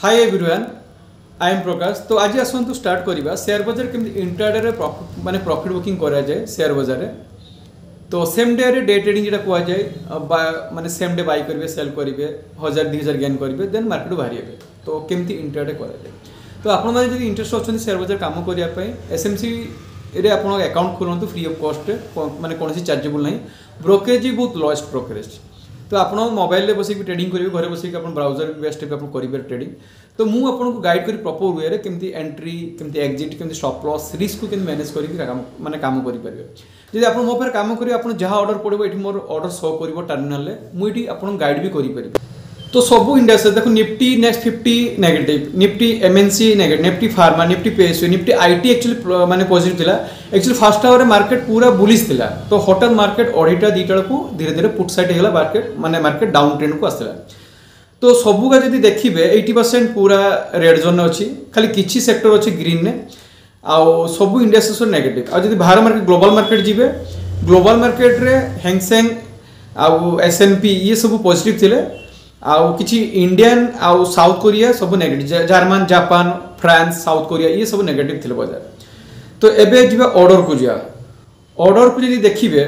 Hi everyone, I am प्रकाश। तो आज आसतु start करवा शेयर बजार केमती इंट्राडे रे माने प्रॉफिट बुकिंग करा जाए शेयर बजार रे। तो सेम डे रे डे ट्रेडिंग जेटा कुआ जाए माने सेम डे बाय करेंगे सेल करेंगे 1000-2000 गेन करेंगे देन मार्केट बाहर। तो केमती इंट्राडे करा जाए तो आपण माने जदि इंटरेस्ट अच्छा शेयर बजार काम करिया पई एसएमसी रे आपण अकाउंट खोलंतु फ्री ऑफ कॉस्ट माने कोनसी चार्जेबल नहीं। ब्रोकरेज भी बहुत लोएस्ट ब्रोकरेज। तो आप मोबाइल बस ट्रेडिंग करेंगे घर बस ब्राउजर बेस्ट करेंगे ट्रेडिंग। तो मुझे आपको गाइड करी प्रॉपर वे केमती एंट्री केमती एग्जिट केमती स्टॉप लॉस रिस्क को मैनेज करके माने काम करेंगे। जब आप मो पर काम करेंगे आप जहाँ ऑर्डर पड़ो ये मोर ऑर्डर शो कर टर्मिनाल मुझे आपको गाइड भी करेंगे। तो सब इंडेक्स देखो Nifty next 50 negative, Nifty MNC negative, Nifty pharma, Nifty PSU, Nifty IT actually माने पॉजिटिव थिला। एक्चुअली फर्स्ट आवर मार्केट पूरा बुलिश थिला तो हठात मार्केट अढ़ीटा दुईटा को धीरे धीरे पुट साइड होगा मार्केट माने मार्केट डाउन ट्रेंड को आसला। तो सबुगा जब देखिए 80% पूरा रेड जोन अच्छी, खाली किसी सेक्टर अच्छी ग्रीन ने आउ सब इंडेक्स नेगेटिव। आज बाहर मार्केट ग्लोबल मार्केट जी ग्लोबल मार्केट रे हैंगसेंग आउ एसएनपी ये सब पॉजिटिव थिले आउ किछि इंडियन आउ साउथ कोरिया सब negative, German Japan France south Korea ये सब नेगेटिव थिले बाजार। तो एबे जिबा ऑर्डर को जा ऑर्डर को जदि देखिबे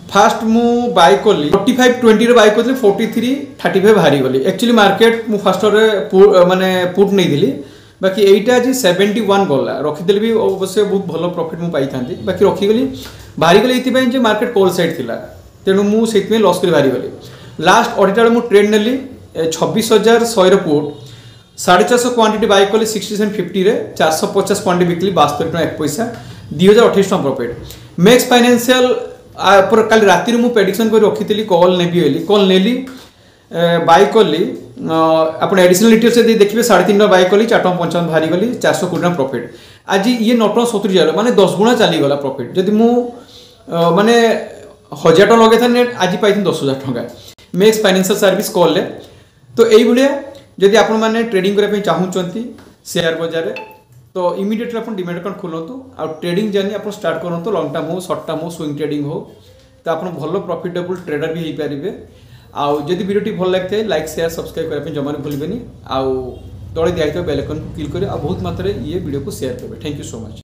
फास्ट मु बाय कली 45-20 रे बाय करले 43-35 बाहरी गली। एक्चुअली मार्केट मु फास्ट रे माने पुट नहीं दिली बाकी एटा जी 71 गला रखिदेली भी अवश्य बहुत भलो प्रॉफिट मु पाई थांती बाकी रखी गली बाहरी गली इति जे मार्केट कॉल साइड थिला तेनु मु सेत में लॉस कर बाहरी गली। लास्ट ऑडिटर मु ट्रेड नेली 26,100 रे पुट 450 क्वांटिटी बाय कली 6750 रे 450 क्वांटिटी बिकली 72 टका 1 पैसा 2028 टका प्रॉफिट। मैक्स फाइनेंशियल पर कल राति मु प्रेडिक्शन कर रखी कॉल नेबी बोली कॉल नेली बाय कली आप एडिशनल डिटेल्स से देखिए 3.5 बाय कली 4.55 बाहरी गली 400 कोटी प्रॉफिट। आज ये 9.70 जाए माने 10 गुणा चलीगला प्रॉफिट। जदि मु माने 1000 टका लगे था आज पाई 10,000 टका मैक्स फाइनेंशियल सर्विस कॉल ले। तो यही जदि आप ट्रेडिंग करने चाहूँगी शेयर बजार तो इमिडिएटली आप डिमेट अकाउंट खोलतु आ ट्रेडिंग जर्नी आप स्टार्ट करूँ लॉन्ग टर्म हो शॉर्ट टर्म हो स्विंग ट्रेडिंग हो तो आप भल प्रॉफिटेबल ट्रेडर भी हो पारे। आउ जदि वीडियो भल लगे लाइक शेयर सब्सक्राइब करने जमा भूलें आउ तले दिखाई बेल आइकन को क्लिक करें बहुत मात्रा ये वीडियो को शेयर करेंगे। Thank you so much.